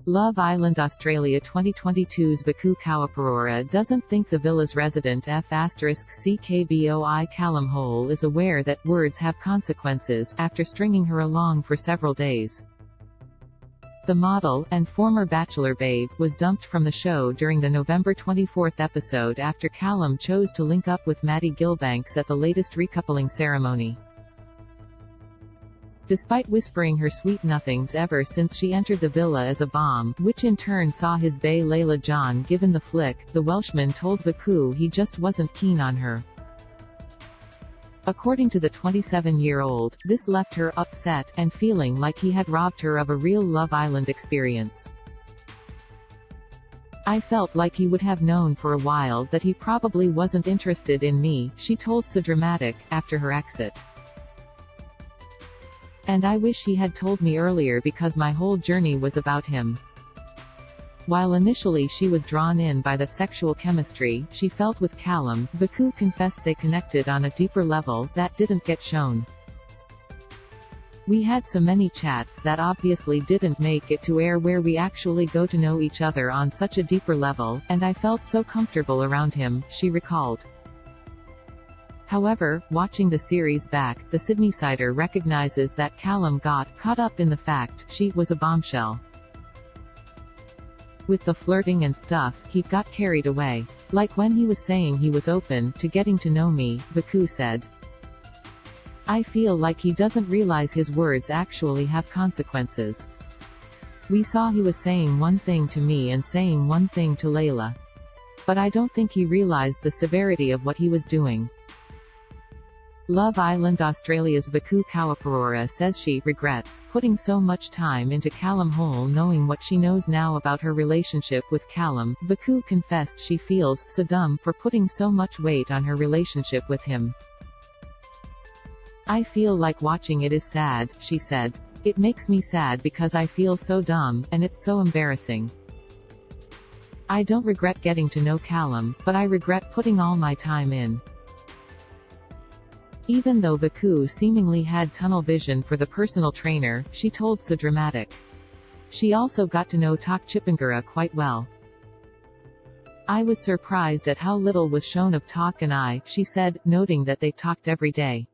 Love Island Australia 2022's Vakoo Kauapirura doesn't think the villa's resident ckboi Callum Hole is aware that words have consequences, after stringing her along for several days. The model, and former Bachelor babe, was dumped from the show during the November 24 episode after Callum chose to link up with Maddy Gillbanks at the latest recoupling ceremony. Despite whispering her sweet nothings ever since she entered the villa as a bomb, which in turn saw his bae Layla John given the flick, the Welshman told Vakoo he just wasn't keen on her. According to the 27-year-old, this left her upset, and feeling like he had robbed her of a real Love Island experience. "I felt like he would have known for a while that he probably wasn't interested in me," she told SoDramatic, after her exit. "And I wish he had told me earlier because my whole journey was about him." While initially she was drawn in by the sexual chemistry she felt with Callum, Vakoo confessed they connected on a deeper level that didn't get shown. "We had so many chats that obviously didn't make it to air where we actually go to know each other on such a deeper level, and I felt so comfortable around him," she recalled. However, watching the series back, the Sydneysider recognizes that Callum got caught up in the fact she was a bombshell. With the flirting and stuff, he got carried away. "Like when he was saying he was open to getting to know me," Vakoo said. "I feel like he doesn't realize his words actually have consequences. We saw he was saying one thing to me and saying one thing to Layla. But I don't think he realized the severity of what he was doing." Love Island Australia's Vakoo Kauapirura says she regrets putting so much time into Callum Hole knowing what she knows now about her relationship with Callum. Vakoo confessed she feels so dumb for putting so much weight on her relationship with him. "I feel like watching it is sad," she said. "It makes me sad because I feel so dumb, and it's so embarrassing. I don't regret getting to know Callum, but I regret putting all my time in." Even though Vakoo seemingly had tunnel vision for the personal trainer, she told SoDramatic. She also got to know ckboi quite well. "I was surprised at how little was shown of Tok and I," she said, noting that they talked every day.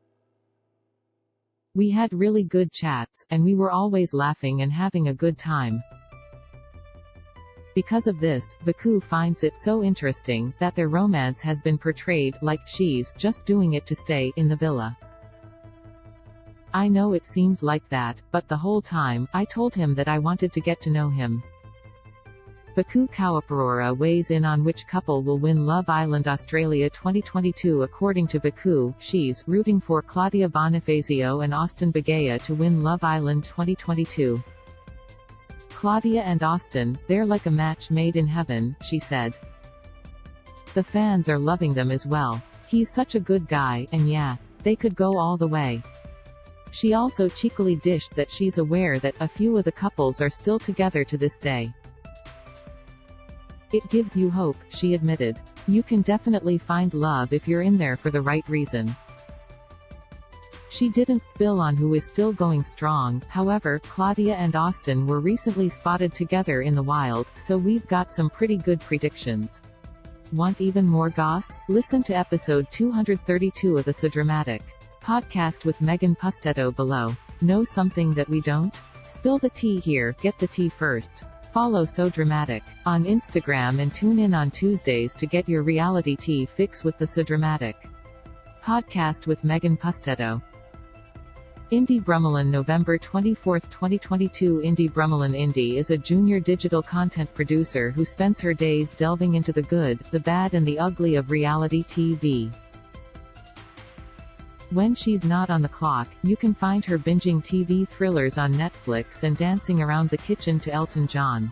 "We had really good chats, and we were always laughing and having a good time." Because of this, Vakoo finds it so interesting that their romance has been portrayed like she's just doing it to stay in the villa. "I know it seems like that, but the whole time, I told him that I wanted to get to know him." Vakoo Kauapirura weighs in on which couple will win Love Island Australia 2022. According to Vakoo, she's rooting for Claudia Bonifacio and Austin Bagaya to win Love Island 2022. "Claudia and Austin, they're like a match made in heaven," she said. "The fans are loving them as well. He's such a good guy, and yeah, they could go all the way." She also cheekily dished that she's aware that a few of the couples are still together to this day. "It gives you hope," she admitted. "You can definitely find love if you're in there for the right reason." She didn't spill on who is still going strong, however, Claudia and Austin were recently spotted together in the wild, so we've got some pretty good predictions. Want even more goss? Listen to episode 232 of the SoDramatic podcast with Megan Pustetto below. Know something that we don't? Spill the tea here, get the tea first. Follow SoDramatic on Instagram and tune in on Tuesdays to get your reality tea fix with the SoDramatic podcast with Megan Pustetto. Indy Brummelin November 24, 2022. Indy Brummelin. Indy is a junior digital content producer who spends her days delving into the good, the bad and the ugly of reality TV. When she's not on the clock, you can find her binging TV thrillers on Netflix and dancing around the kitchen to Elton John.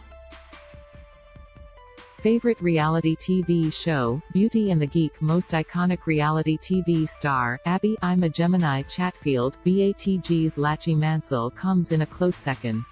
Favorite reality TV show, Beauty and the Geek. Most iconic reality TV star, Abby, I'm a Gemini. Chatfield, BATG's Lachie Mansell comes in a close second.